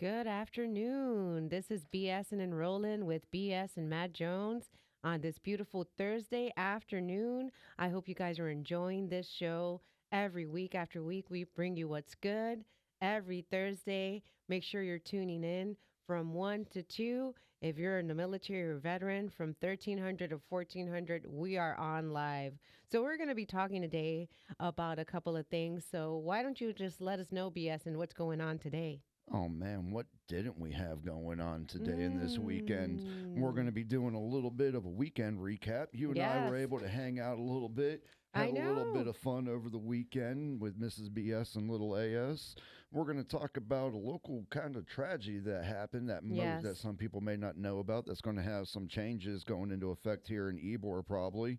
Good afternoon. This is BSIN and ROLLIN with BS and Matt Jones on this beautiful Thursday afternoon. I hope you guys are enjoying this show. Every week after week, we bring you what's good. Every Thursday, make sure you're tuning in from 1 to 2. If you're in the military or veteran, from 1300 to 1400, we are on live. So, we're going to be talking today about a couple of things. So, why don't you just let us know, BS, and what's going on today? Oh man, what didn't we have going on today and this weekend? We're going Mm. to be doing a little bit of a weekend recap. You and I Yes, were able to hang out a little bit, I had a little bit know. of fun over the weekend with Mrs. BS and little AS. We're going to talk about a local kind of tragedy that happened Yes. that some people may not know about. That's going to have some changes going into effect here in Ybor probably,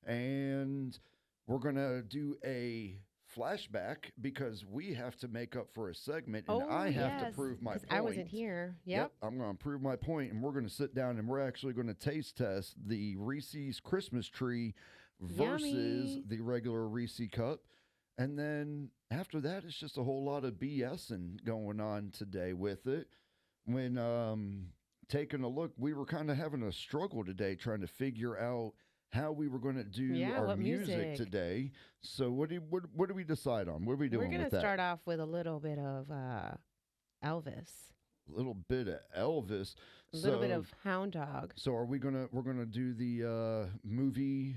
and we're going to do a flashback because we have to make up for a segment and Oh, I have to yes, prove my because I wasn't point. here. Yep, Yep. I'm going to prove my point, and we're going to sit down and we're actually going to taste test the Reese's Christmas tree versus Yummy. the regular Reese cup. And then after that, it's just a whole lot of BSing going on today with it. When taking a look, we were kind of having a struggle today trying to figure out how we were going to do Yeah, our what music music? today. So what do we decide on? What are we We're doing going with to that? start off with a little bit of Elvis, A little bit of Elvis. a little bit So of Hound Dog. so are we gonna we're gonna do the movie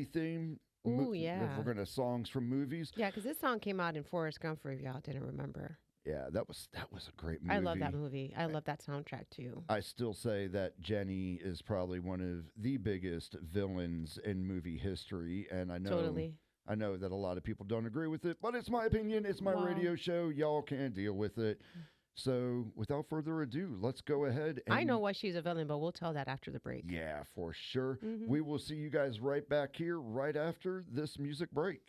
theme? Ooh, If we're yeah. gonna songs from movies. Yeah, because this song came out in Forrest Gump for if y'all didn't remember. Yeah, that was a great I love that movie. movie. I love that soundtrack too. I still say that Jenny is probably one of the biggest villains in movie history, and Totally. I know that a lot of people don't agree with it, but it's my opinion. It's my Well, radio show. Y'all can't deal with it. So, without further ado, let's go ahead I know and why she's a villain, but we'll tell that after the break. yeah, for sure. Hmm. We will see you guys right back here right after this music break.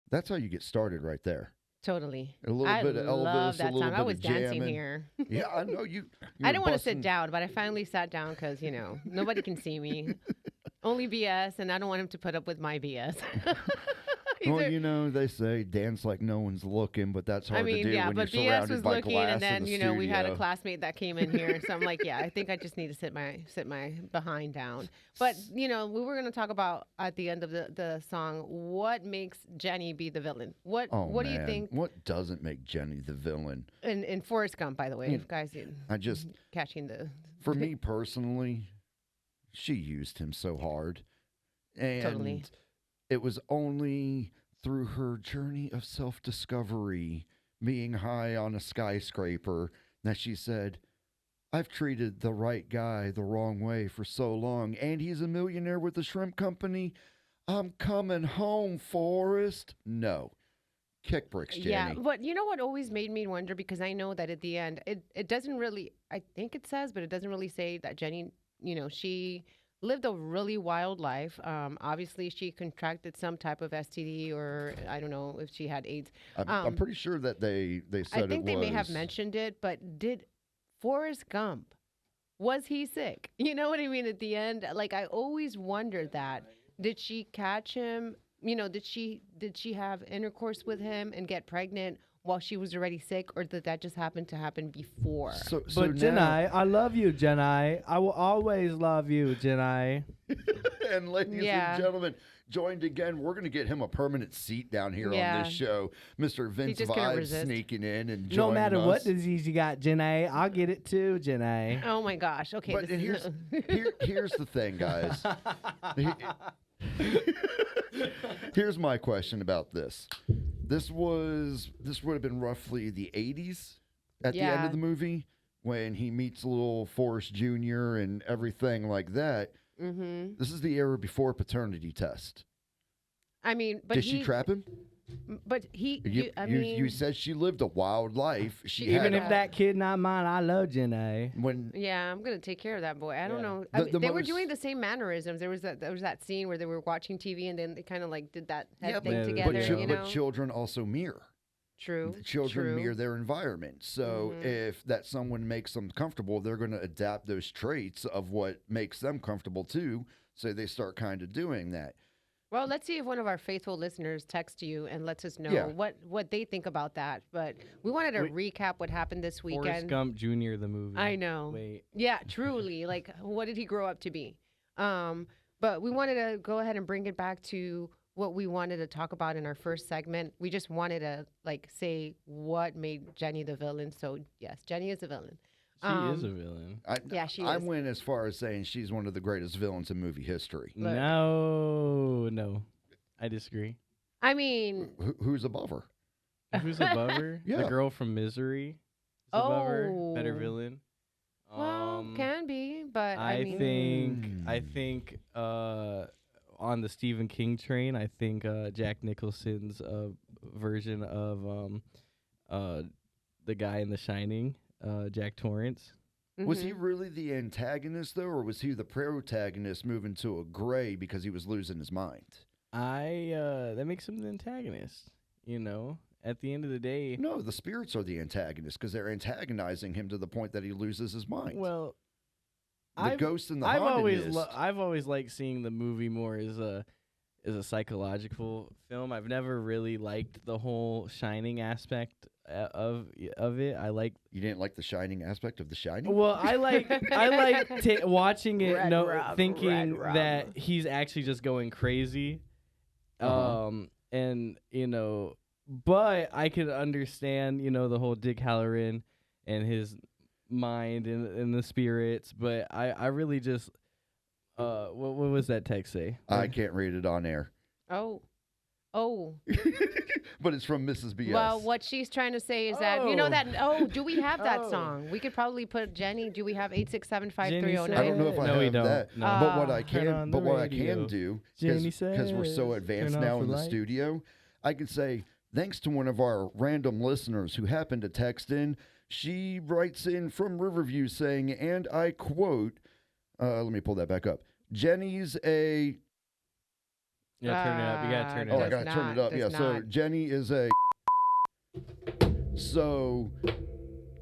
That's how you get started right there. Totally. A little I bit of love Elvis, a that little song. I bit was of dancing jamming. here. Yeah, I know you I were didn't want to sit busting. down, but I finally sat down because, nobody can see me. Only BS, and I don't want him to put up with my BS. Well, Either, they say dance like no one's looking, but that's I hard to mean, do yeah, when you're but BS surrounded was by looking, and glass in then, the we had a studio. classmate that came in here. So I'm like, yeah, I think I just need to sit my behind down. But, we were going to talk about at the end of the song, what makes Jenny be the villain? Oh What do you man, think? what doesn't make Jenny the villain? In Forrest Gump, by the way, Mm, if guys I just, catching the for me personally, she used him so hard, totally. and it was only through her journey of self-discovery, being high on a skyscraper, that she said, I've treated the right guy the wrong way for so long, and he's a millionaire with the shrimp company. I'm coming home, Forrest. No. Kick bricks, Yeah, Jenny. but you know what always made me wonder because I know that at the end it doesn't really I think it says, but it doesn't really say that Jenny, she lived a really wild life. Obviously she contracted some type of STD or I don't know if she had AIDS. I'm Um, pretty sure that they I said it think they may have was. mentioned it, but did Forrest Gump was he sick? You know what I mean? At the end, like I always wondered that. Did she catch him? Did she have intercourse with him and get pregnant while she was already sick, or did that just happen to happen before? So But now, Jenai, I love you, Jenai. I will always love you, Jenai. and ladies Yeah. and gentlemen, joined again. We're going to get him a permanent seat down here on Yeah. this show. Mr. Vince just couldn't Vibes resist. sneaking in and No joining matter us. what disease you got, Jenai, I'll get it too, Jenai. Oh my gosh. Okay. But this here's is here's the thing, guys. Here's my question about this. This would have been roughly the 80s at the end Yeah. of the movie when he meets little Forrest Jr. and everything like that. Mm-hmm. This is the era before paternity test. I mean, but Did she trap him? You said she lived a wild life. She Even had if that kid not mine, I love Jenai. when Yeah, I'm gonna take care of that boy. I don't Yeah. know. The They were most- doing the same mannerisms. There was that scene where they were watching TV and then they kind of like did that head yeah, thing but- together. but chil- you but know, children also mirror. true. Children true. mirror their environment. So Mhm. if that someone makes them comfortable, they're going to adapt those traits of what makes them comfortable too. So they start kind of doing that. Well, let's see if one of our faithful listeners texts you and lets us know Yeah. what they think about that. But we wanted to recap what happened this Forrest weekend. Gump Jr. the movie. I know. Wait. Yeah, truly. Like, what did he grow up to be? But we wanted to go ahead and bring it back to what we wanted to talk about in our first segment. We just wanted to like say what made Jenny the villain. So yes, Jenny is a villain. She is a villain. Yeah, she I is. went as far as saying she's one of the greatest villains in movie history. Look. No. I disagree. I mean, Who's above her? Who's above her? Yeah. The girl from Misery is above her. Better Oh. villain. well, can be, but I I mean, think on the Stephen King train, I think Jack Nicholson's version of the guy in The Shining, Jack Torrance. Was he mhm. really the antagonist though, or was he the protagonist moving to a gray because he was losing his mind? That makes him the antagonist. You know, at the end of the day, No, the spirits are the antagonist because they're antagonizing him to the point that he loses his mind. well, the ghost and the I've always haunted I've always liked seeing the movie more as a psychological film. I've never really liked the whole Shining aspect of it. I like You didn't like the shining aspect of the shining? well, I like watching it, Red rum, thinking red rum. that he's actually just going crazy, Uh-huh. and but I could understand the whole Dick Halloran and his mind and the spirits, but I really just what was that text say? I can't read it on air. Oh. But it's from Mrs. BS. Well, what she's trying to say is that do we have that song? We could probably put Jenny. Do we have 8675309? I don't know if I No, have we don't. that. No. But what I Turn on can the but what I radio. can do Jenny because we're so says, advanced turn now off in the the light. studio, I can say thanks to one of our random listeners who happened to text in. She writes in from Riverview saying, and I quote, let me pull that back up. Jenny's a Yeah, turn it up. You gotta turn it Oh, I up. gotta turn it up. Yeah. So Jenny is a. So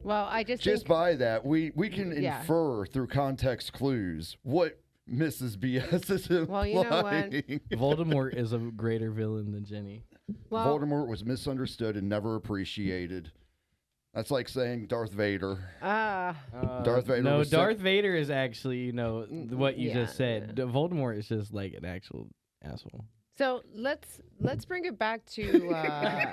Well, I just just think, by that, we can Yeah. infer through context clues what Mrs. BS is implying. Well, you know what? Voldemort is a greater villain than Jenny. well, Voldemort was misunderstood and never appreciated. That's like saying Darth Vader. Darth Vader No, was Darth Vader is actually, what you yeah, just said. Voldemort is just like an actual asshole. so let's bring it back to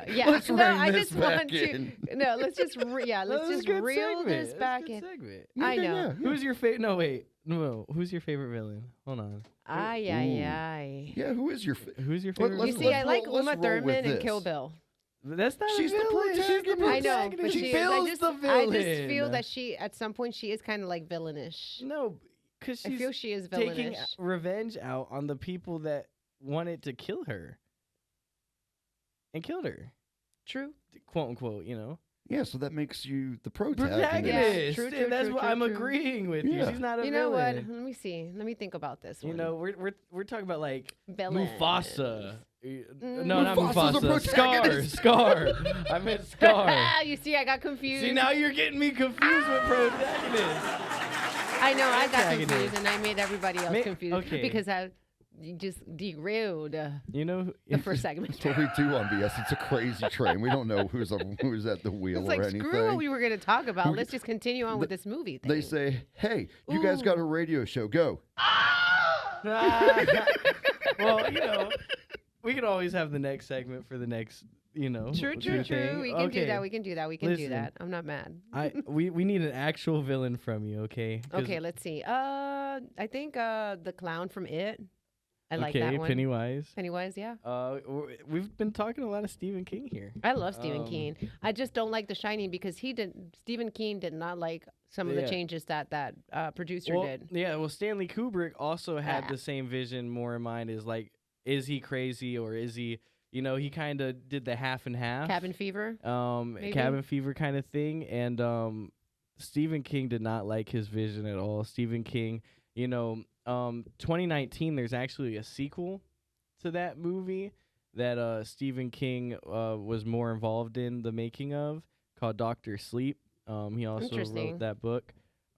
yeah. Let's no, rein I this just want back to in. no. Let's just let's just reel this back in. I know. Yeah. Who's your favorite? No, wait. No, who's your favorite villain? Hold on. Ay Ooh. ay ay. Yeah, who is your Who's your Let- favorite? You let's- see, villain? I like let's Uma roll Thurman with and Kill this. Bill. That's not She's a the villain. She's the protagonist. I know, but She she is. builds the I villain. just feel that she, at some point, she is kind of like villainish. No, because I she's feel she is taking villainish. revenge out on the people that wanted to kill her and killed her, True. quote unquote. Yeah, so that makes you the protagonist. Protagonist. True, true, and that's true, what true, I'm true. agreeing with you. Yeah. She's not a You know what? villain. Let me see. Let me think about this one. We're talking about like Villains. Mufasa. Mm. No, not Mufasa's a Mufasa. Scar. protagonist. Scar. I meant Scar. You see, I got confused. See, now you're getting me confused with protagonists. I know I got Protagonist. confused, and I made everybody else confused okay. because you just derailed You know, the first segment. That's what we do on BS. It's a crazy train. We don't know who's at the wheel It's or like, anything. screw what we were going to talk about. We- Let's just continue on with this movie thing. They say, "Hey, you guys Ooh. got a radio show? Go." well, we could always have the next segment for the next, True. thing. We can do that. We can do that. We can do Listen. that. I'm not mad. We need an actual villain from you, okay? 'Cause- Okay, let's see. I think the clown from It. I like okay, that one. Pennywise. Pennywise, yeah. We've been talking a lot of Stephen King here. I love Stephen Um, King. I just don't like The Shining because Stephen King did not like some of the Yeah. changes that producer Well, did. yeah. Well, Stanley Kubrick also had Ah. the same vision more in mind. Is like, is he crazy or is he? He kind of did the half and half. Cabin Fever. Maybe? Cabin Fever kind of thing. And Stephen King did not like his vision at all. Stephen King, 2019, there's actually a sequel to that movie that Stephen King was more involved in the making of, called Doctor Sleep. He also Interesting. wrote that book.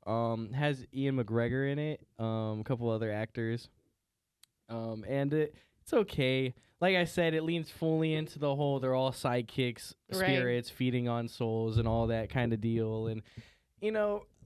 Has Ian McGregor in it, a couple other actors. And it's okay. Like I said, it leans fully into the whole they're all sidekicks, Right. spirits feeding on souls and all that kind of deal. And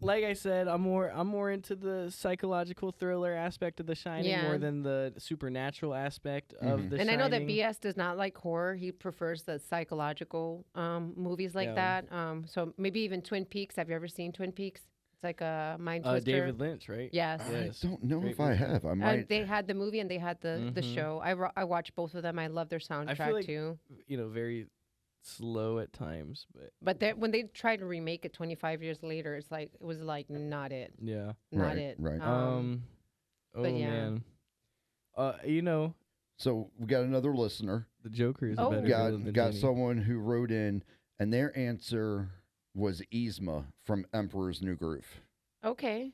like I said, I'm more into the psychological thriller aspect of The Shining Yeah. more than the supernatural aspect of The And Shining. I know that BS does not like horror. He prefers the psychological movies like Yeah. that. So maybe even Twin Peaks. Have you ever seen Twin Peaks? It's like a mind twister. David Lynch, right? Yes. Yes. I don't know Great if I movie. have. I might. They had the movie and they had the Mhm. show. I watched both of them. I love their soundtrack like- too. Very slow at times, but But when they tried to remake it 25 years later, it was like not it, yeah. not Right, it. right. Oh but yeah. man. So we got another listener. The Joker is Oh. a better villain than Got Jenny. someone who wrote in, and their answer was Yzma from Emperor's New Groove. Okay,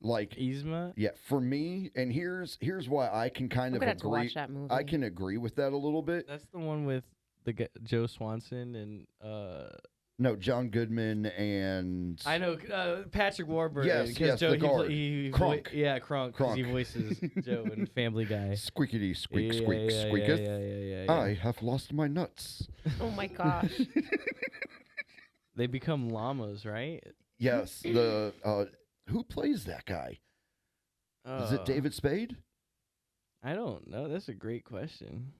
Like, Yzma. yeah, for me, and here's why I can kind I'm of gonna have to agree. watch that movie. I can agree with that a little bit. That's the one with the Joe Swanson and No, John Goodman and I know Patrick Warburton. Yes, 'cause yes, Joe, the guard. Kronk. Kronk. 'Cause he Kronk. voices Joe in Family Guy. squeaky squeak Yeah, squeak yeah, squeaketh. yeah. I have lost my nuts. Oh my gosh. They become llamas, right? Yes, the who plays that guy? Is it David Spade? I don't know. That's a great question.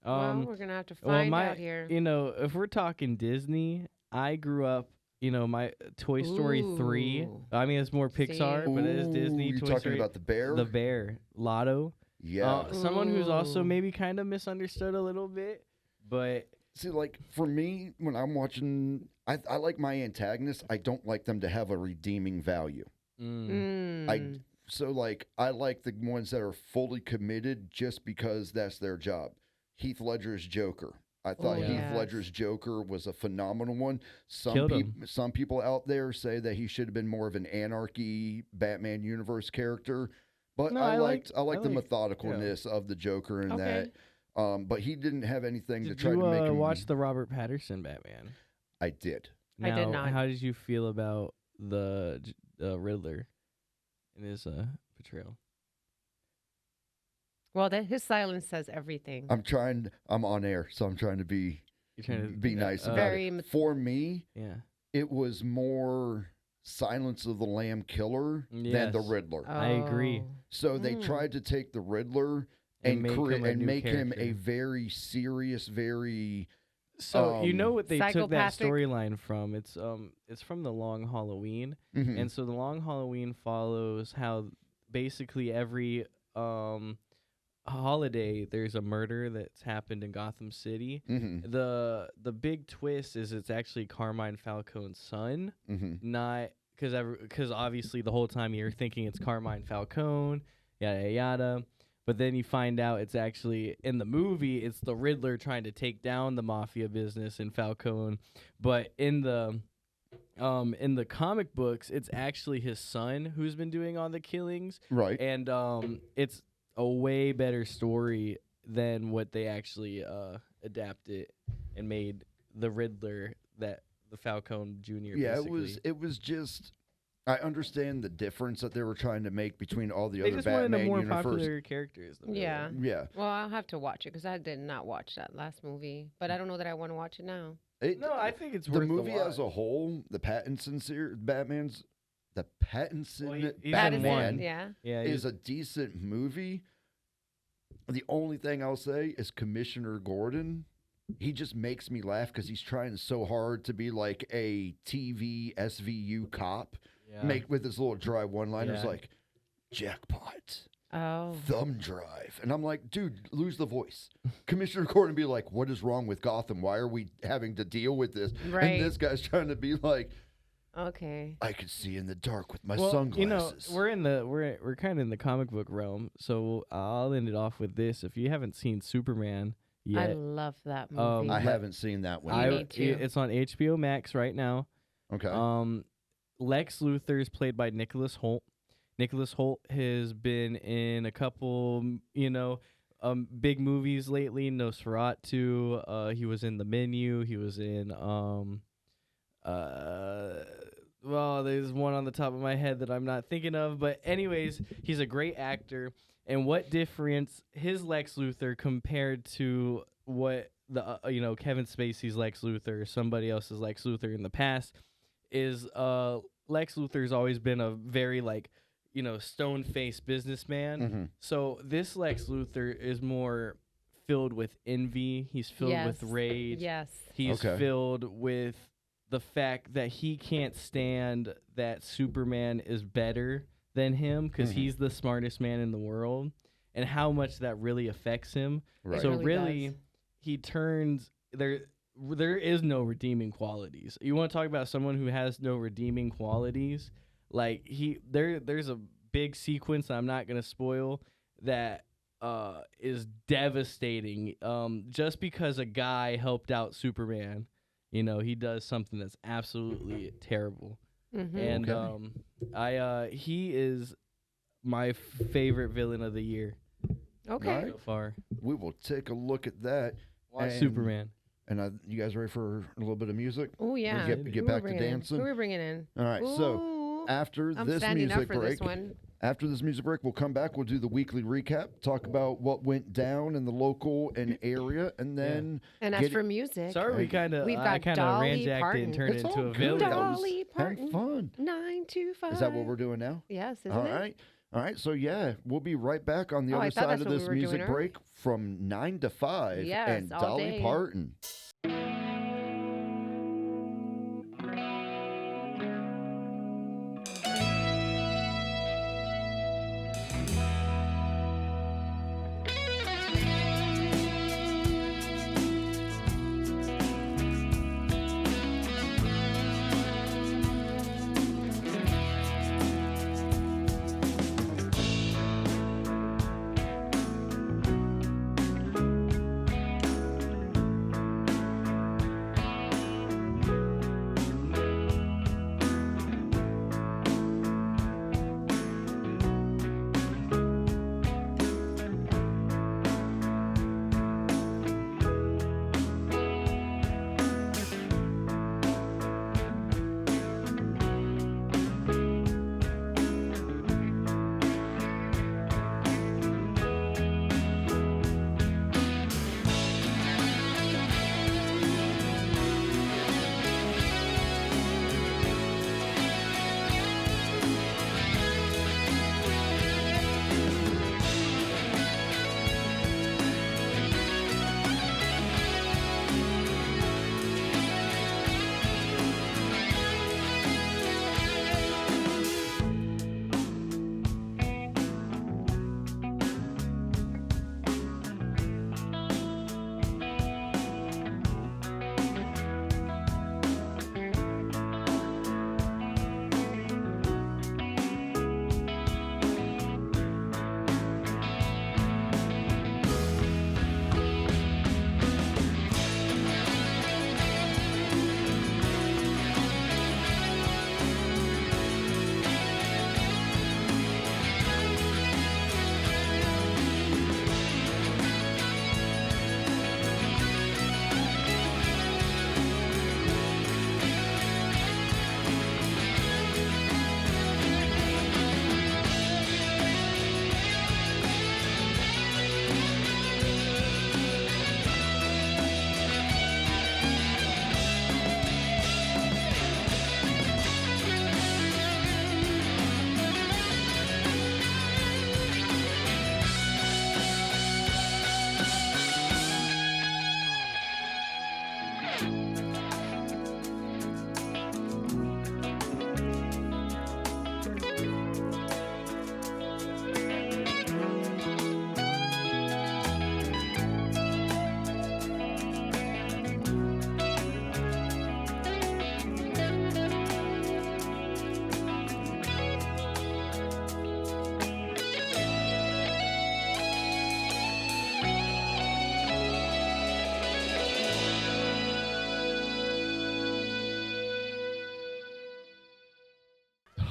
Well, we're gonna have to find out here. If we're talking Disney, I grew up. My Toy Story 3. Ooh. I mean, it's more Pixar, but it is Disney. You're Toy talking Story. about the bear? The bear, Lotto. Yeah. Someone who's also Ooh. maybe kind of misunderstood a little bit, but See, like for me, when I'm watching, I like my antagonists. I don't like them to have a redeeming value. Mm. So like I like the ones that are fully committed just because that's their job. Heath Ledger's Joker. I thought yeah. Heath Yes. Ledger's Joker was a phenomenal one. Killed him. Some people out there say that he should have been more of an anarchy Batman universe character, But No, I I liked like- I liked the yeah. methodicalness of the Joker in Okay. that. But he didn't have anything to Did try you to make him. watch the Robert Patterson Batman? I did. I did Now, not. How did you feel about the Riddler and his portrayal? Well, that his silence says everything. I'm on air, so I'm trying to be You're trying to be nice about Very it. mat- For me, yeah. it was more Silence of the Lamb killer than the Yes. Riddler. I agree. Oh. So they Mm. tried to take the Riddler And make him a new make him a character. very serious, very So you know what they took that Psychopathic? storyline from? It's from the Long Halloween, mhm. and so the Long Halloween follows how basically every holiday there's a murder that's happened in Gotham City. Mhm. The big twist is it's actually Carmine Falcone's son, Mhm. not because obviously the whole time you're thinking it's Carmine Falcone, yada yada. But then you find out it's actually in the movie it's the Riddler trying to take down the mafia business in Falcone. But in the comic books it's actually his son who's been doing all the killings, Right. and it's a way better story than what they actually adapted and made the Riddler that the Falcone Jr. Yeah, basically. it was just I understand the difference that they were trying to make between all the They other just wanted Batman a more universe. popular characters. The Yeah. Riddler. Yeah. Well, I'll have to watch it because I did not watch that last movie, but I don't know that I want to watch it now. No, I think it's the worth movie the as a watch. whole, the Pattinson series, the Pattinson Well, he's in Batman one. Yeah. Yeah, is a decent movie. The only thing I'll say is Commissioner Gordon. He just makes me laugh because he's trying so hard to be like a TV SVU cop. yeah. Make with his little dry one-liners Yeah. like jackpot, Oh. thumb drive, and I'm like, dude, lose the voice. Commissioner Gordon be like, what is wrong with Gotham? Why are we having to deal with this? Right. And this guy's trying to be like, Okay. I can see in the dark with my well, sunglasses. we're in the we're kind of in the comic book realm, so I'll end it off with this. If you haven't seen Superman I yet, love that movie. I haven't seen that one. You yet. need to. it's on HBO Max right now. Okay. Lex Luthor is played by Nicholas Hoult. Nicholas Hoult has been in a couple, big movies lately. Nosferatu. He was in The Menu. He was in well, there's one on the top of my head that I'm not thinking of. But anyways, he's a great actor. And what difference his Lex Luthor compared to what the Kevin Spacey's Lex Luthor or somebody else's Lex Luthor in the past is Lex Luthor's always been a very stone-faced businessman. Mm-hmm. So this Lex Luthor is more filled with envy. He's filled with Yes. rage. Yes. He's Okay. filled with the fact that he can't stand that Superman is better than him because Mhm. he's the smartest man in the world, and how much that really affects him. Right. So really really, does. he turns there. There is no redeeming qualities. You want to talk about someone who has no redeeming qualities? Like there's a big sequence I'm not gonna spoil that is devastating. Just because a guy helped out Superman, he does something that's absolutely terrible. Mm-hmm. And Okay. he is my favorite villain of the year Okay. Alright. so far. We will take a look at that. Watch And- Superman. And you guys ready for a little bit of music? Oh yeah. Get Who back we to bringing in? dancing? Who are we bringing in? All right. So Ooh, after I'm this standing music up for break, this one. after this music break, we'll come back. We'll do the weekly recap, talk about what went down in the local and area, and then And as get for it- music, Sorry, we've I got kind of Dolly ranjacked it Parton. and turned It's it into all a good. villain. That was- Dolly have Parton. fun. 925. Is that what we're doing now? Yes. Isn't All it? right. All right. So yeah, we'll be right back on the Oh, I other thought side that's of what we this were doing music earlier. break from 9 to 5 Yes, and all Dolly day. Parton.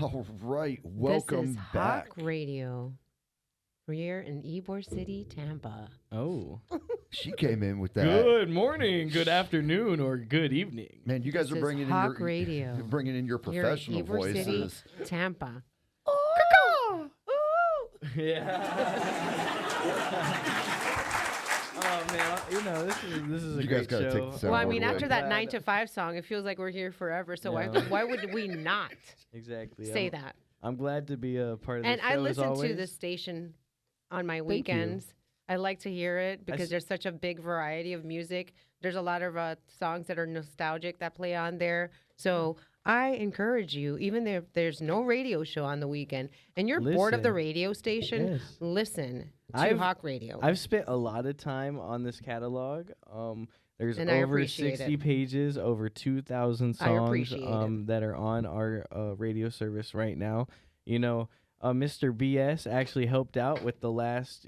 All right, This is welcome Hawk back. Radio. We're here in Ybor City, Tampa. Oh. She came in with that. Good morning, good afternoon, or good evening. Man, you guys This are is bringing in Hawk your Radio. bringing in your Here in professional Ybor City, voices. Tampa. Yeah. Oh man, this is a You guys great gotta show. take the sound Well, I all mean, the way. after that Glad- 9 to 5 song, it feels like we're here forever. So Yeah. why would we not Exactly. say that? I'm glad to be a part of the And show. I as listen to always. this station on my you. weekends. I like to hear it because s- there's such a big variety of music. There's a lot of songs that are nostalgic that play on there. So I encourage you, even if there's no radio show on the weekend and you're bored of the Listen. radio station, Yes. listen to I've- Hawk Radio. I've spent a lot of time on this catalog. There's And I over appreciate 60 it. pages, over 2,000 I songs appreciate it. that are on our radio service right now. Mr. BS actually helped out with the last,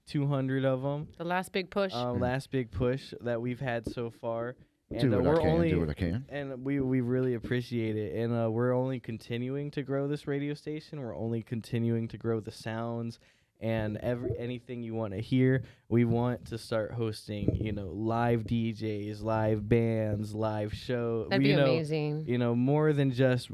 200 of them. The last big push. Last big push that we've had so far. And Do what we're I can. only Do what I can. and we really appreciate it. And we're only continuing to grow this radio station. We're only continuing to grow the sounds and anything you want to hear. We want to start hosting, live DJs, live bands, live show. That'd be amazing. More than just,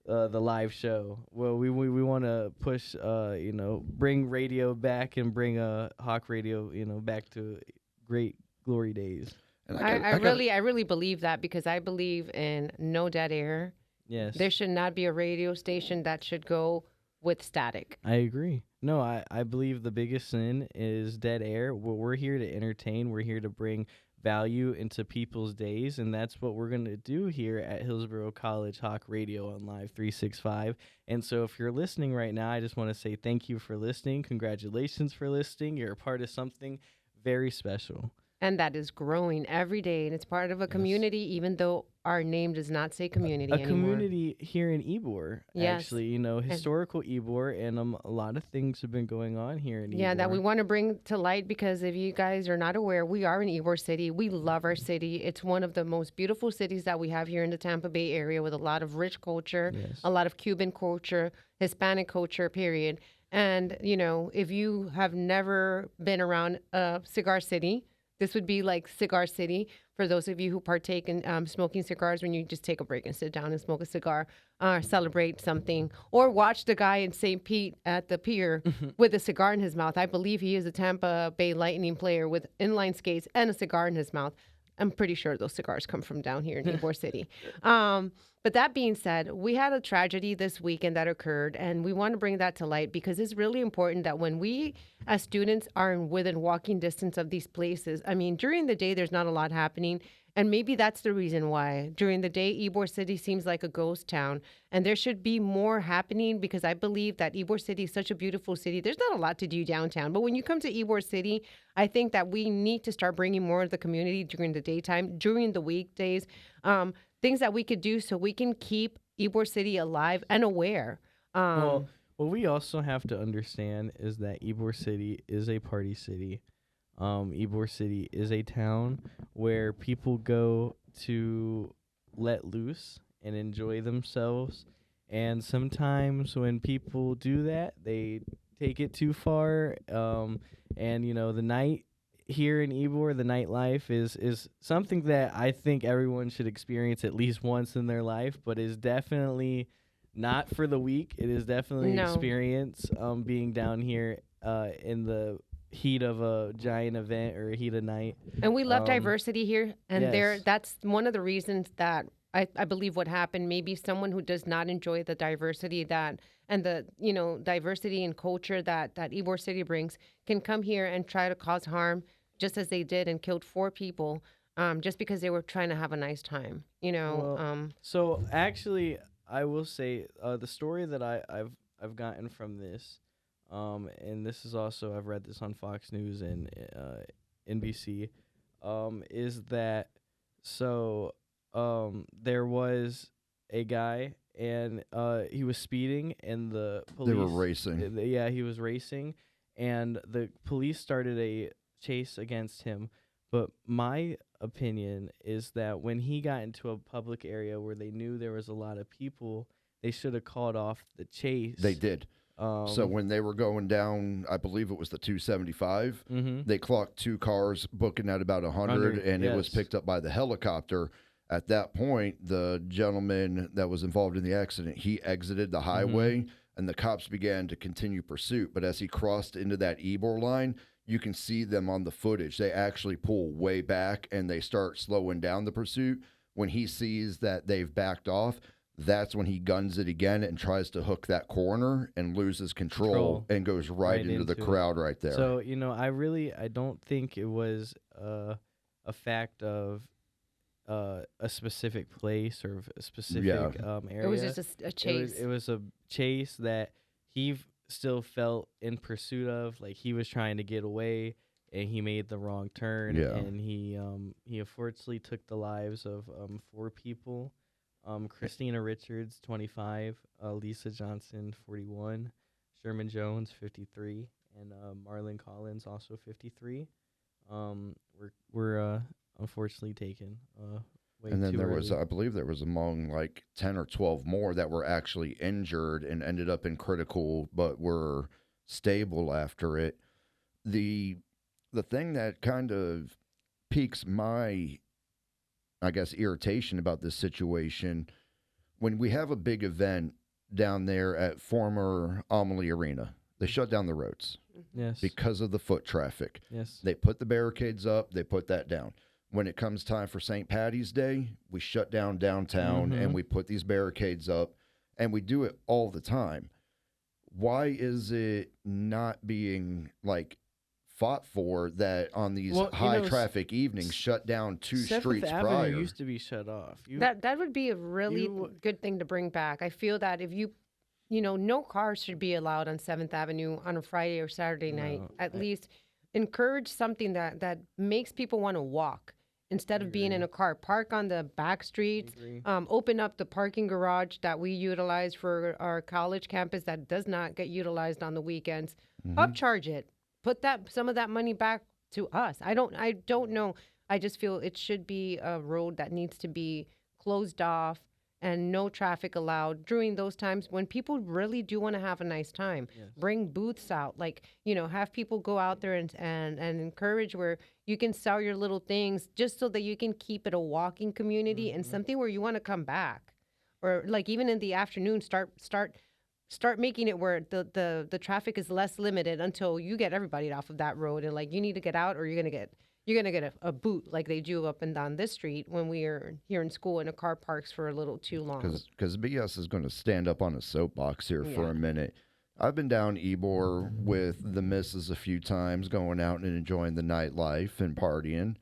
the live show. Well, we want to push, bring radio back and bring Hawk Radio, back to great glory days. And I really believe that because I believe in no dead air. Yes. There should not be a radio station that should go with static. I agree. No, I believe the biggest sin is dead air. We're here to entertain. We're here to bring value into people's days, and that's what we're going to do here at Hillsborough College Hawk Radio on Live 365. And so if you're listening right now, I just want to say thank you for listening. Congratulations for listening. You're a part of something very special. And that is growing every day. And it's part of a community, even though our name does not say community anymore. Community here in Ybor, Yes. actually, historical Ybor, and a lot of things have been going on here in Ybor. Yeah, that we want to bring to light because if you guys are not aware, we are in Ybor City. We love our city. It's one of the most beautiful cities that we have here in the Tampa Bay area with a lot of rich culture, Yes. a lot of Cuban culture, Hispanic culture, period. And, if you have never been around Cigar City, this would be like Cigar City for those of you who partake in smoking cigars when you just take a break and sit down and smoke a cigar, celebrate something, or watch the guy in St. Pete at the pier with a cigar in his mouth. I believe he is a Tampa Bay Lightning player with inline skates and a cigar in his mouth. I'm pretty sure those cigars come from down here in Ybor City. But that being said, we had a tragedy this weekend that occurred, and we want to bring that to light because it's really important that when we as students are within walking distance of these places, I mean, during the day, there's not a lot happening. And maybe that's the reason why. During the day, Ybor City seems like a ghost town. And there should be more happening because I believe that Ybor City is such a beautiful city. There's not a lot to do downtown. But when you come to Ybor City, I think that we need to start bringing more of the community during the daytime, during the weekdays, things that we could do so we can keep Ybor City alive and aware. Well, what we also have to understand is that Ybor City is a party city. Ybor City is a town where people go to let loose and enjoy themselves. And sometimes when people do that, they take it too far. The night here in Ybor, the nightlife is something that I think everyone should experience at least once in their life, but is definitely not for the weak. It is definitely an experience being down here in the heat of a giant event or a heat of night. And we love diversity here. And yes. that's one of the reasons that I believe what happened. Maybe someone who does not enjoy the diversity and the diversity and culture that Ybor City brings can come here and try to cause harm, just as they did and killed 4 people, just because they were trying to have a nice time. So actually, I will say the story that I've gotten from this, and this is also I've read this on Fox News and NBC, is that there was a guy and he was speeding and the police. They were racing. Yeah, he was racing, and the police started a chase against him. But my opinion is that when he got into a public area where they knew there was a lot of people, they should have called off the chase. They did. So when they were going down, I believe it was the 275, they clocked 2 cars booking at about 100, and it was picked up by the helicopter. At that point, the gentleman that was involved in the accident, he exited the highway, and the cops began to continue pursuit. But as he crossed into that Ebor line, you can see them on the footage. They actually pull way back, and they start slowing down the pursuit. When he sees that they've backed off, that's when he guns it again and tries to hook that corner and loses control and goes right into the crowd right there. So, I don't think it was a fact of a specific place or a specific area. It was just a chase. It was a chase that he still felt in pursuit of. Like, he was trying to get away, and he made the wrong turn. And he unfortunately took the lives of 4 people. Christina Richards, 25, Lisa Johnson, 41, Sherman Jones, 53, and Marlon Collins, also 53. Were unfortunately taken. Way and then too there early. was, I believe, there was among like 10 or 12 more that were actually injured and ended up in critical, but were stable after it. The thing that kind of piques my, I guess, irritation about this situation, when we have a big event down there at former Amelie Arena, they shut down the roads because of the foot traffic. They put the barricades up, they put that down. When it comes time for St. Patty's Day, we shut down downtown and we put these barricades up, and we do it all the time. Why is it not being like fought for that on these high traffic evenings, shut down 2 streets Avenue prior? Used to be shut off. That would be a really good thing to bring back. I feel that if no cars should be allowed on 7th Avenue on a Friday or Saturday night. At least encourage something that makes people want to walk instead of being in a car. Park on the back streets. Open up the parking garage that we utilize for our college campus that does not get utilized on the weekends. Upcharge it. Put some of that money back to us. I don't know. I just feel it should be a road that needs to be closed off and no traffic allowed during those times when people really do want to have a nice time. Bring booths out, have people go out there and encourage where you can sell your little things just so that you can keep it a walking community and something where you want to come back. Or like even in the afternoon, start making it where the traffic is less limited until you get everybody off of that road, and like you need to get out or you're gonna get a boot like they do up and down this street when we are here in school and a car parks for a little too long. Because BS is going to stand up on a soapbox here for a minute. I've been down Ebor with the missus a few times, going out and enjoying the nightlife and partying.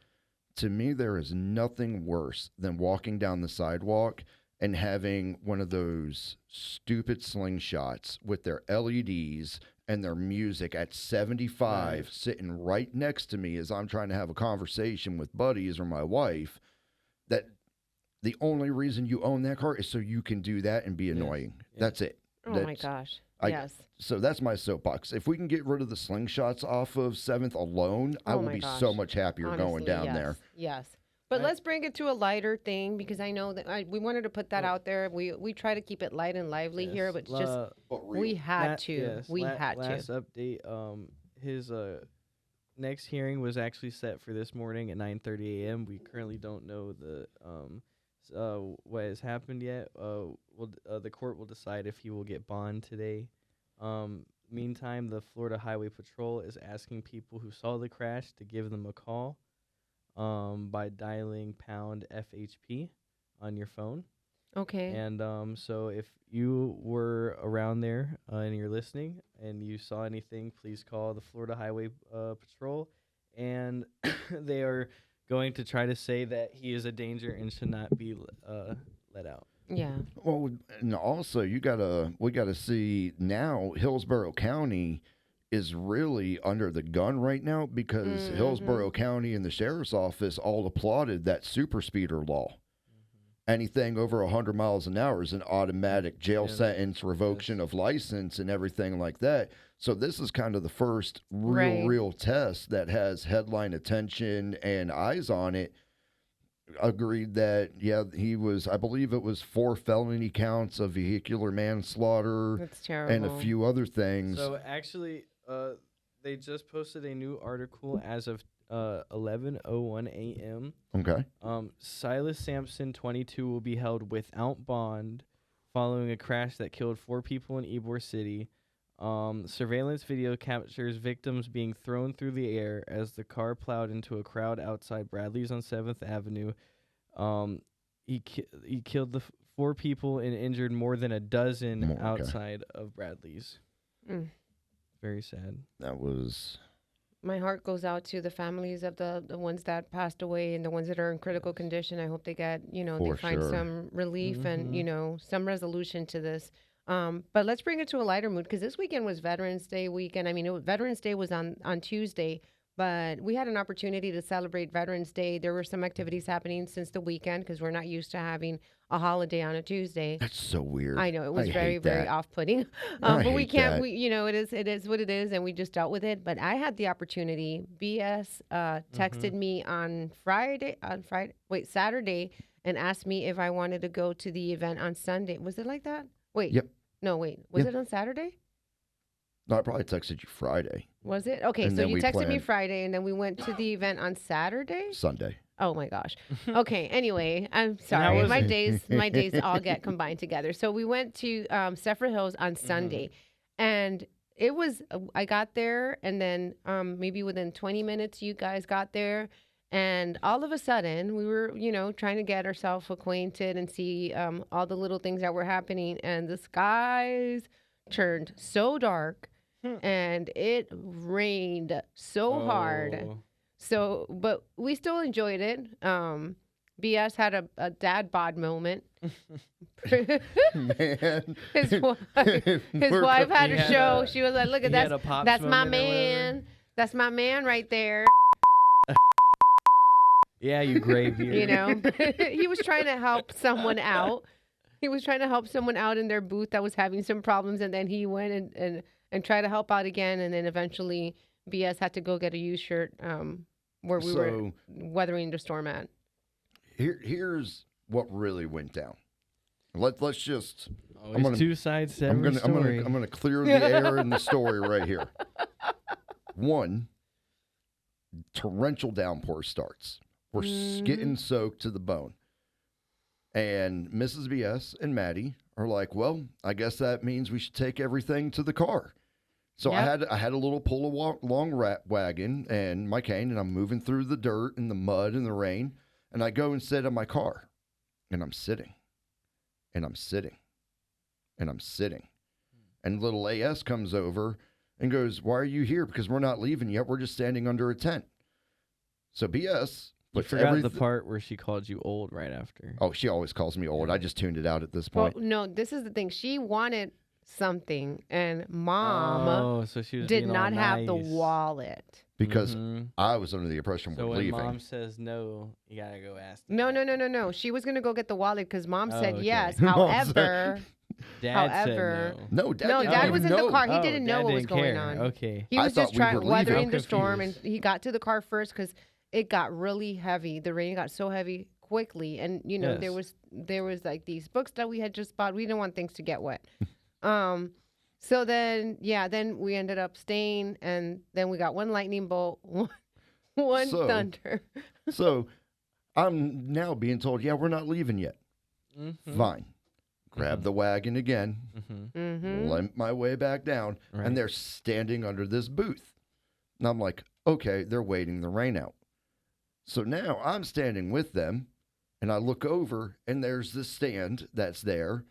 To me, there is nothing worse than walking down the sidewalk and having one of those stupid slingshots with their LEDs and their music at 75 sitting right next to me as I'm trying to have a conversation with buddies or my wife, that the only reason you own that car is so you can do that and be annoying. That's it. My gosh. Yes. So that's my soapbox. If we can get rid of the slingshots off of 7th alone, I will be so much happier. Honestly, going down there. Yes. But let's bring it to a lighter thing, because I know that we wanted to put that out there. We try to keep it light and lively here, but we had to. Last update, his next hearing was actually set for this morning at 9:30 a.m. We currently don't know what has happened yet. The court will decide if he will get bond today. Meantime, the Florida Highway Patrol is asking people who saw the crash to give them a call by dialing pound FHP on your phone. Okay. And so if you were around there and you're listening and you saw anything, please call the Florida Highway Patrol, and they are going to try to say that he is a danger and should not be let out. Yeah. Well, and also we gotta see now Hillsborough County is really under the gun right now, because Hillsborough County and the sheriff's office all applauded that super speeder law. Anything over 100 miles an hour is an automatic jail sentence, revocation of license, and everything like that. So this is kind of the first real test that has headline attention and eyes on it. agreed that, yeah, he was, I believe it was 4 felony counts of vehicular manslaughter That's and a terrible. few other things. So actually, they just posted a new article as of 11:01 a.m. Okay. Silas Sampson, 22, will be held without bond following a crash that killed 4 people in Ybor City. Surveillance video captures victims being thrown through the air as the car plowed into a crowd outside Bradley's on 7th Avenue. He killed the 4 people and injured more than a dozen Okay. outside of Bradley's. Mm. Very sad. That was. My heart goes out to the families of the ones that passed away and the ones that are in critical condition. I hope they get, they For find sure. some relief and, Mhm. some resolution to this. But let's bring it to a lighter mood because this weekend was Veterans Day weekend. I mean, Veterans Day was on Tuesday, but we had an opportunity to celebrate Veterans Day. There were some activities happening since the weekend because we're not used to having a holiday on a Tuesday. That's so weird. I know it was I very, hate very that. off-putting, I but we hate can't. that. It is what it is, and we just dealt with it. But I had the opportunity. BS texted me on Saturday, and asked me if I wanted to go to the event on Sunday. Was it like that? Wait, Yep. no, wait. Was Yep. it on Saturday? No, I probably texted you Friday, Was it? Okay, And so then you we texted me planned- Friday, and then we went to the event on Saturday. Sunday. Oh my gosh. Okay. Anyway, I'm sorry. was My it? days all get combined together. So we went to Sephora Hills on Sunday, and it was. I got there, and then maybe within 20 minutes, you guys got there, and all of a sudden, we were trying to get ourselves acquainted and see all the little things that were happening, and the skies turned so dark, and it rained so hard. Oh. So, but we still enjoyed it. BS had a dad bod moment. Man. his wife, his We're wife had He to had show. a- She was like, "Look at he had that. a pops That's my moment or whatever. man. That's my man right there." Yeah, you graybeard. He was trying to help someone out. He was trying to help someone out in their booth that was having some problems, and then he went and tried to help out again, and then eventually BS had to go get a used shirt where we were So weathering the storm at. here's what really went down. Let's just. Always gonna- 2 sides to I'm every gonna story. I'm gonna clear the air in the story right here. One, torrential downpour starts. We're getting soaked to the bone. And Mrs. BS and Maddie are like, well, I guess that means we should take everything to the car. So Yep. I had a little long rat wagon and my cane, and I'm moving through the dirt and the mud and the rain, and I go and sit in my car, and I'm sitting, and I'm sitting, and I'm sitting, and little AS comes over and goes, "Why are you here? Because we're not leaving yet. We're just standing under a tent." So BS. You puts forgot the everyth- part where she called you old right after. Oh, she always calls me old. I just tuned it out at this Well, point. no, this is the thing. She wanted something, and Mom Oh, so she was did being all not have the nice. wallet. Because Mhm. I was under the impression So we're when leaving. Mom says no, you gotta go ask. No. She was gonna go get the wallet because Mom Oh, said okay. yes. Mom However, Dad However- said no. No, Dad no, didn't Dad even was in the know. car. He Oh, didn't know Dad what was didn't going care. on. Okay. He I was thought just we trying were leaving. weathering I'm the storm, and confused. he got to the car first because it got really heavy. The rain got so heavy quickly, and there Yes. was like these books that we had just bought. We didn't want things to get wet. So then we ended up staying, and then we got one lightning bolt, one So- thunder. So I'm now being told, yeah, we're not leaving yet. Mhm. Fine. Grab Mhm. the wagon again, Mhm. Mm-hmm. limp my way back down, Right. and they're standing under this booth. And I'm like, okay, they're waiting the rain out. So now I'm standing with them, and I look over, and there's this stand that's there,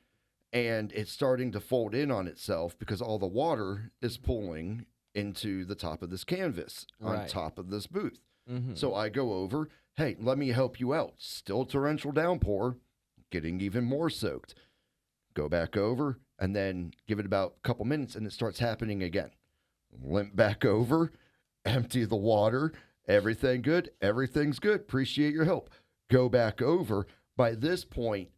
and it's starting to fold in on itself because all the water is pulling into the top of this canvas on Right. top of this booth. Mhm. So I go over, hey, let me help you out. Still torrential downpour, getting even more soaked. Go back over, and then give it about a couple minutes, and it starts happening again. Limp back over, empty the water. Everything good? Everything's good. Appreciate your help. Go back over. By this point,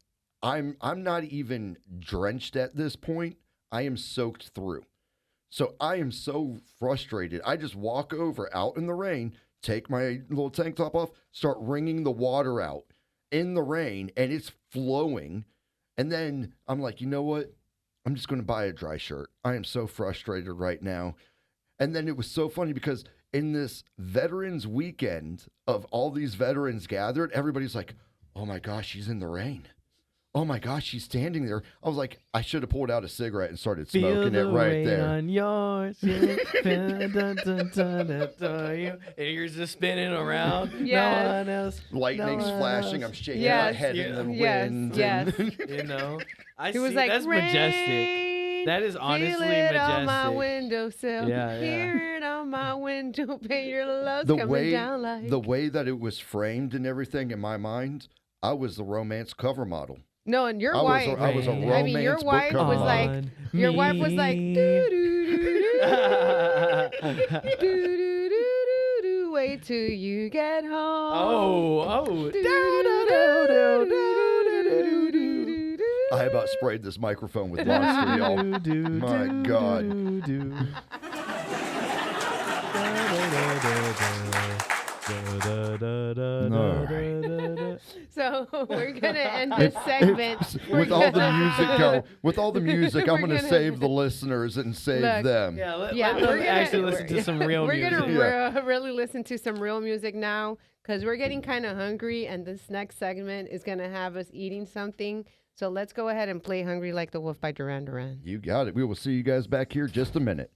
I'm not even drenched at this point. I am soaked through. So I am so frustrated. I just walk over out in the rain, take my little tank top off, start wringing the water out. in the rain and it's flowing. And then I'm like, you know what? I'm just going to buy a dry shirt. I am so frustrated right now. And then it was so funny because in this Veterans Weekend of all these veterans gathered, everybody's like, oh my gosh, she's in the rain. Oh my gosh, she's standing there. I was like, I should have pulled out a cigarette and started smoking it right there. On your skin. Dun, dun, dun, dun, dun, dun, and you're just spinning around. Yes. No one else. Lightning's no one flashing. else. I'm shaking Yes. my head Yeah. in the Yes. wind. Yes. You know, I He see. was like, That's majestic. rain, That is honestly feel it on my majestic. windowsill. Yeah, yeah. Hear it on my window. Pay your love's The coming way down like. the way that it was framed and everything in my mind, I was the romance cover model. No, and your I wife. was a I mean, romance your book wife cover was model. like- Your wife was like, doo doo doo doo. Wait till you get home. Oh. I about sprayed this microphone with monster, y'all. My God. So we're gonna end this segment With all the music with all the music, I'm We're gonna gonna- save the listeners and save Look, them. Yeah, let Yeah, them we're gonna- actually listen to some real We're music. gonna really listen to some real music now because we're getting kind of hungry, and this next segment is gonna have us eating something. So let's go ahead and play "Hungry Like the Wolf" by Duran Duran. You got it. We will see you guys back here just a minute.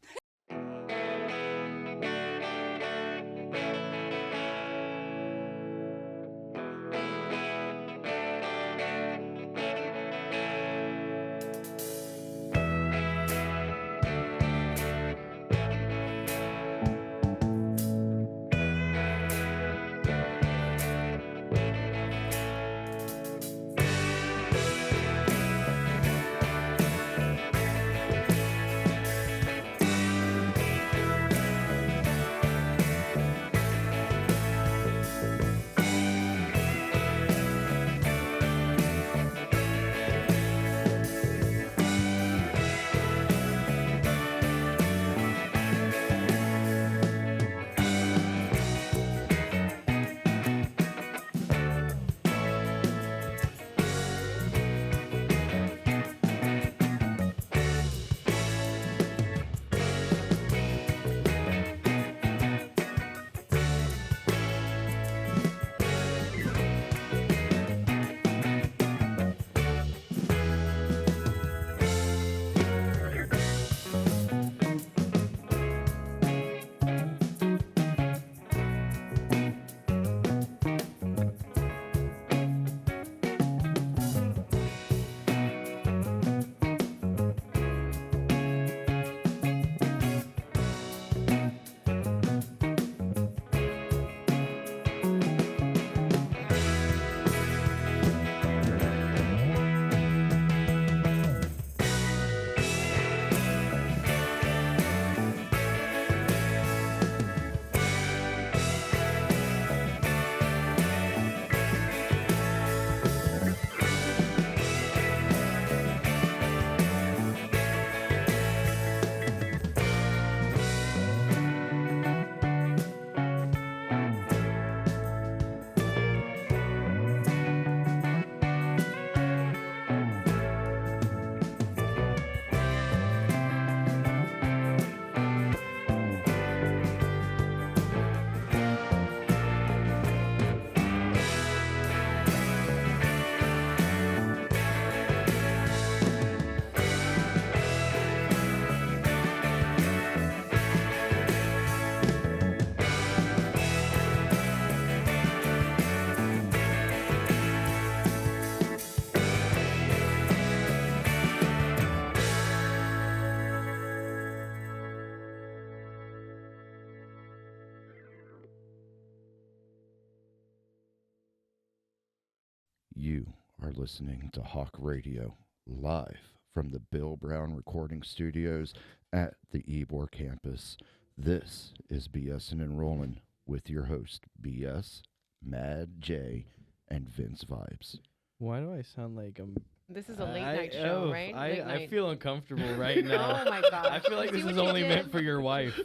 You are listening to Hawk Radio live from the Bill Brown Recording Studios at the Ybor campus. This is BSIN and ROLLIN with your host, BS, Mad J, and Vince Vibes. Why do I sound like I'm... This is a late night show, right? Late I night. feel uncomfortable right now. Oh my god! I feel like See this what is you only did? meant for your wife.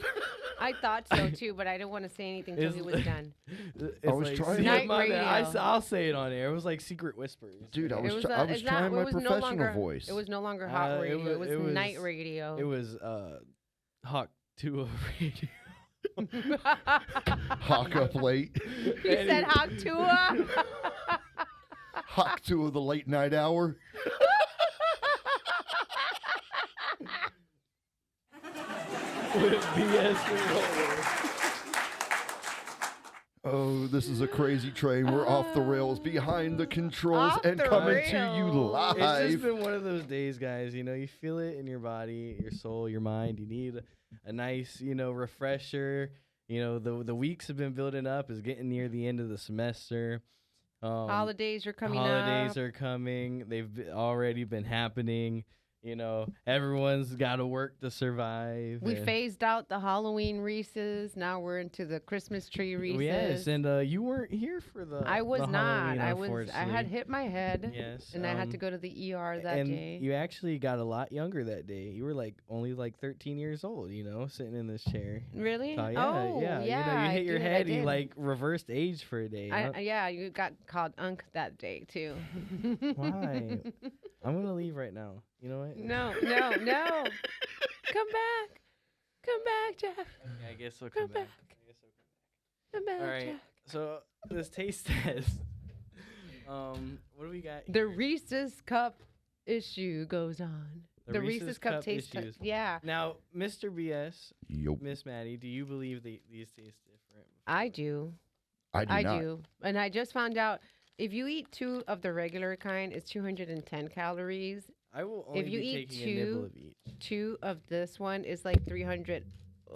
I thought so too, but I didn't want to say anything till he was done. It's I was trying to- Night I'll say it on air. It was like secret whispers. Dude, I right? was, It was, I was it's not- trying it my was no professional longer- voice. It was no longer hot radio. It was night radio. It was Hawk 2 radio. Hawk up late. He said Hawk Tua. Hawk 2 of the late night hour. With BS and Roller. Oh, this is a crazy train. We're off the rails, behind the controls, Off and the coming to you rails. live. It's just been one of those days, guys. You know, you feel it in your body, your soul, your mind. You need a nice, refresher. You know, the weeks have been building up. It's getting near the end of the semester. Holidays are coming up. Holidays are coming. Already been happening. You know, everyone's got to work to survive. We and- phased out the Halloween Reese's. Now we're into the Christmas tree Reese's. Yes, and you weren't here for the. I was the not. Halloween, I had unfortunately. hit my head. Yes, And I had to go to the ER that and day. you actually got a lot younger that day. You were only 13 years old, sitting in this chair. Really? Yeah, Oh, yeah. yeah. You I hit your did, I head. You did. reversed age for a day. huh? Yeah, you got called Unk that day too. Why? I'm gonna leave right now. You know what? No. Come back. Come back, Jeff. Yeah, I guess I'll Come come back. Come back, All right. Jeff. So this taste test. What do we got? The here? Reese's Cup issue goes on. The Reese's Reese's Cup Cup taste test. issues. Yeah, Now, Mr. BS, Yup. Miss Maddie, do you believe these taste different? I do. I do I not. do. And I just found out if you eat 2 of the regular kind, it's 210 calories. I will only If you be eat taking a nibble 2, of each. 2 of this one is like 300.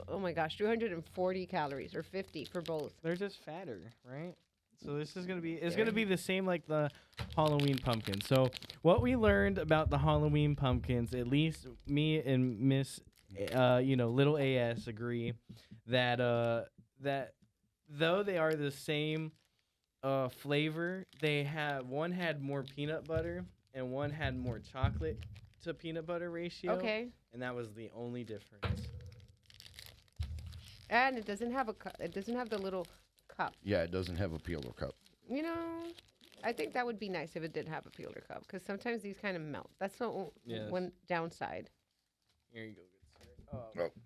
Oh my gosh, 340 calories or 50 for both. They're just fatter, right? So this is gonna be the same like the Halloween pumpkin. So what we learned about the Halloween pumpkins, at least me and Miss, little AS agree that that though they are the same flavor, one had more peanut butter and one had more chocolate to peanut butter ratio. Okay. And that was the only difference. And it doesn't have it doesn't have the little cup. Yeah, it doesn't have a peeler cup. I think that would be nice if it did have a peeler cup because sometimes these kind of melt. That's the Yes. one downside. Here you go. Good sir. Oh.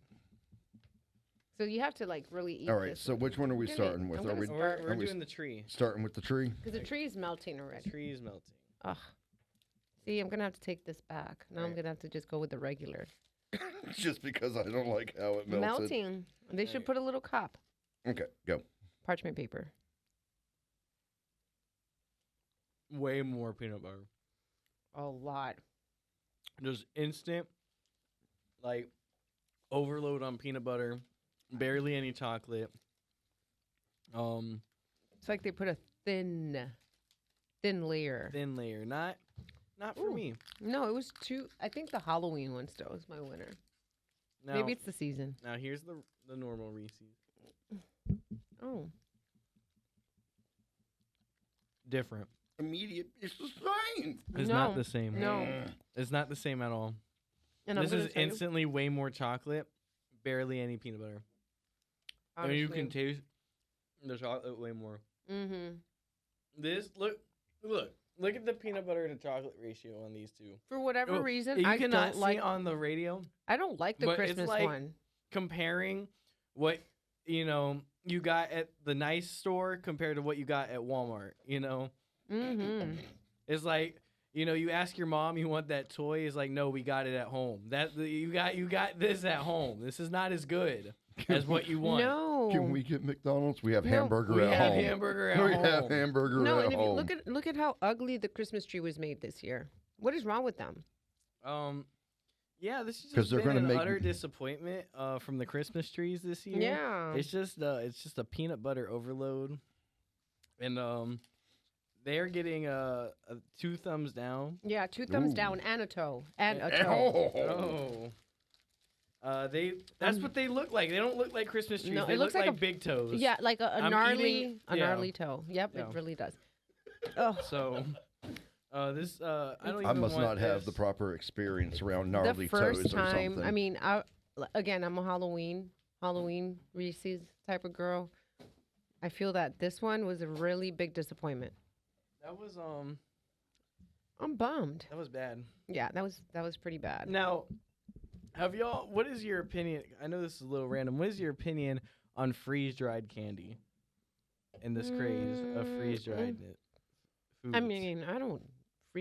So you have to really eat All right, this so which one are we Give me- starting with? I'm Are gonna we start- We're are we doing the tree. starting with the tree? because the tree is melting The already. tree is melting. Ugh. See, I'm gonna have to take this back. Now I'm Right. gonna have to just go with the regular. Just because I don't like how it melted. Melting. They should Right. put a little cup, Okay, go. parchment paper. Way more peanut butter. A lot. Just instant, overload on peanut butter. Barely any chocolate. It's like they put a thin layer. Thin layer. Not for Ooh. me. No, it was too. I think the Halloween one still is my winner. Now, Maybe it's the season. now here's the normal Reese's. Oh, Different. Immediate. It's the same. It's No. not the same. No. It's not the same at all. and This I'm is gonna tell you, instantly way more chocolate. Barely any peanut butter. And you can taste the chocolate way more. Mm-hmm. This look at the peanut butter to chocolate ratio on these two. For whatever Oh, reason, you I cannot don't see like. on the radio I don't like the but it's Christmas like- one. comparing what you got at the nice store compared to what you got at Walmart. Mm-hmm. It's like you ask your mom you want that toy. It's like, no, we got it at home. You got this at home. This is not as good as what you want. No. Can we get McDonald's? We have No. hamburger We at have home. hamburger at We home. have hamburger No, at and if you home. look at how ugly the Christmas tree was made this year. What is wrong with them? Yeah, this is 'Cause just they're been gonna an make- utter disappointment from the Christmas trees this year. Yeah. It's just a peanut butter overload, and they're getting 2 thumbs down. Yeah, 2 thumbs Ooh. down and a toe. And a toe. Oh. That's what they look like. They don't look like Christmas trees. No, they it looks look like like big toes. Yeah, like a I'm gnarly, eating- yeah. gnarly toe. Yep, Yeah. it really does. Oh, So, this I don't I even must want not have this. the proper experience around the gnarly first toes or time. something. I mean, again, I'm a Halloween Halloween Reese's type of girl. I feel that this one was a really big disappointment. That was I'm bummed. that was bad. Yeah, that was pretty bad. Now, have y'all? What is your opinion? I know this is a little random. What is your opinion on freeze dried candy? And this craze of freeze dried foods. I mean, I don't.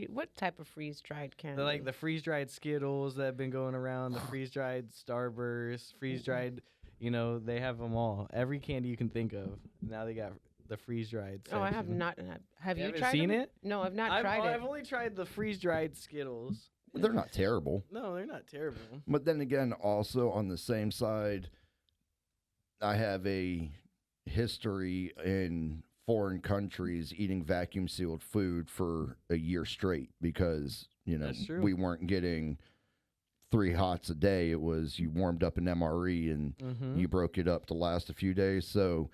What type of freeze dried candy? They're like the freeze dried Skittles that have been going around, the freeze dried Starburst, freeze dried. They have them all. Every candy you can think of. Now they got the freeze dried. Oh, I have not. Have you haven't tried seen them? it? No, I've not tried it. I've only tried the freeze dried Skittles. They're not terrible. No, they're not terrible. But then again, also on the same side, I have a history in foreign countries eating vacuum sealed food for a year straight because, That's true. we weren't getting 3 hots a day. It was you warmed up an MRE and you broke it up to last a few days. So,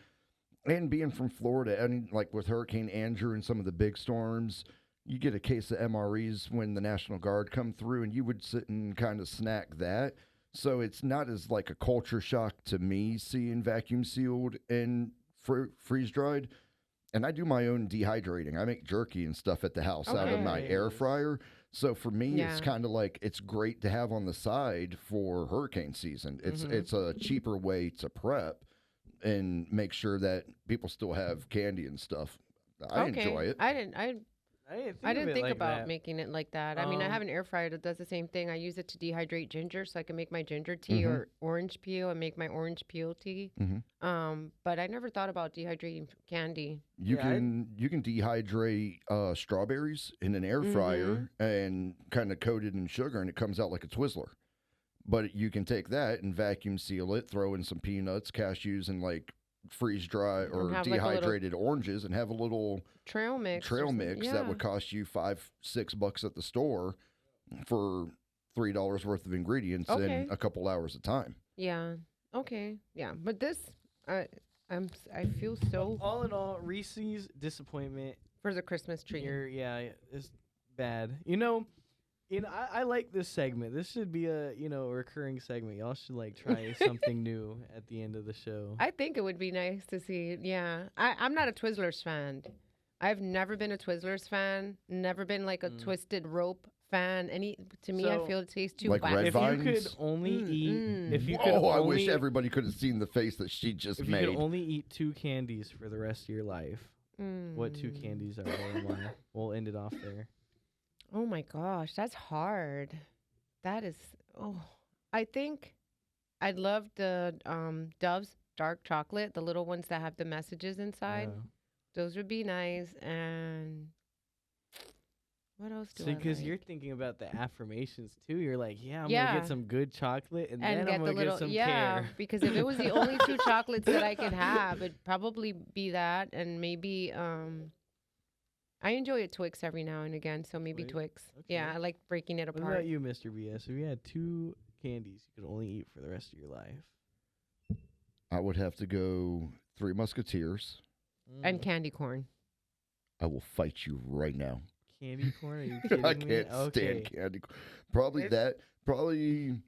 and being from Florida, and like with Hurricane Andrew and some of the big storms, you get a case of MREs when the National Guard come through, and you would sit and kind of snack that. So it's not as like a culture shock to me seeing vacuum sealed and freeze dried. And I do my own dehydrating. I make jerky and stuff at the house out of my air fryer. So for me, it's kind of like it's great to have on the side for hurricane season. It's a cheaper way to prep and make sure that people still have candy and stuff. I enjoy it. I didn't think about that. making it like that. I mean, I have an air fryer that does the same thing. I use it to dehydrate ginger so I can make my ginger tea or orange peel and make my orange peel tea. But I never thought about dehydrating candy. You can dehydrate strawberries in an air fryer and kind of coat it in sugar, and it comes out like a Twizzler. But you can take that and vacuum seal it, throw in some peanuts, cashews, and like freeze dry or dehydrated oranges, and have a little trail mix that would cost you $5-6 at the store for $3 worth of ingredients in a couple hours of time. But this I feel so All in all, Reese's disappointment for the Christmas tree. It's bad. I like this segment. This should be a recurring segment. Y'all should like try something new at the end of the show. I think it would be nice to see. Yeah, I'm not a Twizzlers fan. I've never been a Twizzlers fan. Never been like a Twisted Rope fan. To me, I feel it tastes too like red if vines? you could only eat, if you I wish everybody could have seen the face that she just made. If you could only eat 2 candies for the rest of your life, what 2 candies are they and why? We'll end it off there. Oh my gosh, that's hard. That is. I think I'd love the Dove's dark chocolate, the little ones that have the messages inside. Yeah. Those would be nice. And what else do I like? Because you're thinking about the affirmations too. You're like, I'm gonna get some good chocolate, and then I'm gonna get some care. Because if it was the only 2 chocolates that I could have, it'd probably be that, and maybe I enjoy a Twix every now and again, so maybe Twix. Okay. Yeah, I like breaking it apart. What about you, Mr. BS? If you had 2 candies you could only eat for the rest of your life, I would have to go 3 Musketeers. And candy corn. I will fight you right now. Candy corn? Are you kidding me? I can't stand candy corn. Probably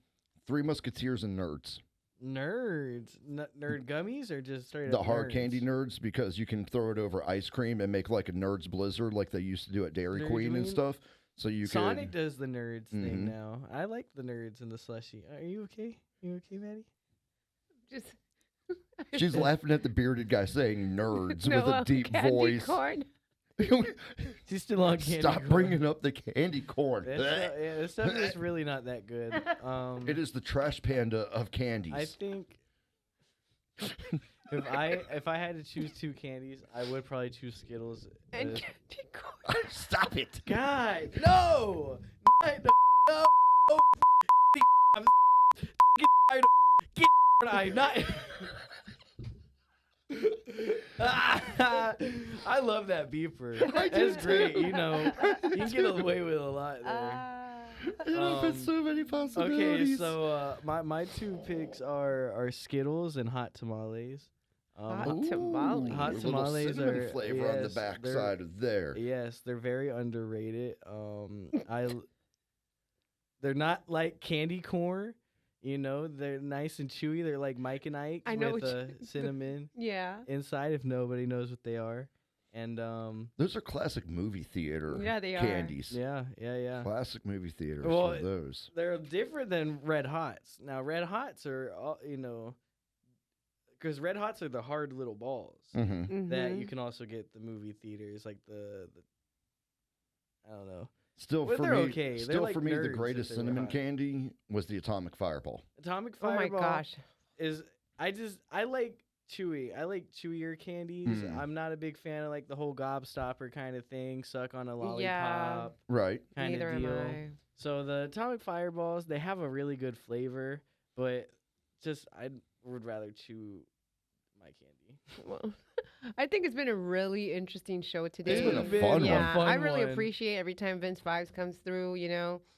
3 Musketeers and Nerds. Nerds? Nerd gummies or just straight up The hard Nerds? candy Nerds, because you can throw it over ice cream and make like a Nerds Blizzard like they used to do at Dairy Queen and stuff. So Sonic does the Nerds thing now. I like the Nerds and the slushie. Are you okay? You okay, Maddie? Just... She's laughing at the bearded guy saying nerds with a deep voice. Corn. She's still on candy Stop corn. bringing up the candy corn. This stuff is really not that good. It is the trash panda of candies. I think if I had to choose 2 candies, I would probably choose Skittles. And candy corn. Stop it. God, no! No! I'm tired of I'm not. I love that beeper. That's great. You can get away with a lot there. There's so many possibilities. Okay, so my 2 picks are Skittles and hot tamales. Hot tamales. Hot a little tamales cinnamon are flavor on the back side of there. Yes, they're very underrated. They're not like candy corn. You know, they're nice and chewy. They're like Mike and Ike's I know with what cinnamon Yeah. inside. If nobody knows what they are, and Those are classic movie theater Yeah, they are. candies. yeah. Classic movie theaters Well, for those. They're different than Red Hots. Now, Red Hots are, because Red Hots are the hard little balls Mm-hmm. that you can also get at the movie theaters, like the I don't know. Still But for they're me, okay. They're still like for me, the nerds if greatest they were cinnamon hot. candy was the Atomic Fireball. Atomic Oh my Fireball gosh. is I like chewy. I like chewier candies. Mm. I'm not a big fan of like the whole gobstopper kind of thing, suck on a Yeah. lollipop Right. kind Neither of am deal. I. So the Atomic Fireballs, they have a really good flavor, but just I would rather chew my candy. Well, I think it's been a really interesting show today. It's been a been fun Yeah, one. I really one. appreciate every time Vince Vibes comes through.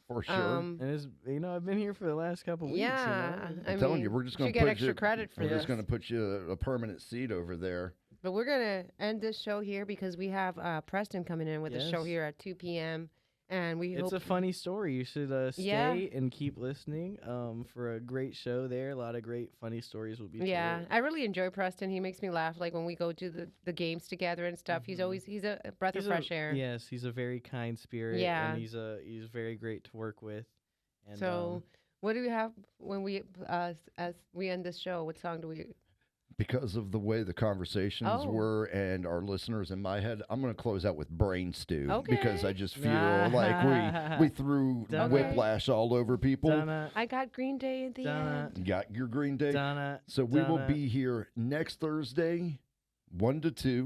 For sure. And it's I've been here for the last couple weeks. Yeah, You know? I I'm telling mean, you, we're just going should to get put extra you, credit for We're this. just going to put you a permanent seat over there. But we're gonna end this show here because we have Preston coming in with a show Yes. here at 2 p.m. And we It's hope a funny story. You should stay Yeah. and keep listening for a great show there. A lot of great funny stories will be Yeah, told. I really enjoy Preston. He makes me laugh. Like when we go to the games together and stuff. He's a breath of fresh air. Yes, he's a very kind spirit. Yeah. And he's very great to work with. And, So, what do we have when we as we end this show? What song do we? Because of the way the conversations Oh. were and our listeners in my head, I'm going to close out with Brain Stew because Okay. I just feel like we threw Donna. whiplash all over people. Donna, I got Green Day at the Donna, end. Got your Green Day. Donna, So we will Donna. be here next Thursday, 1 to 2.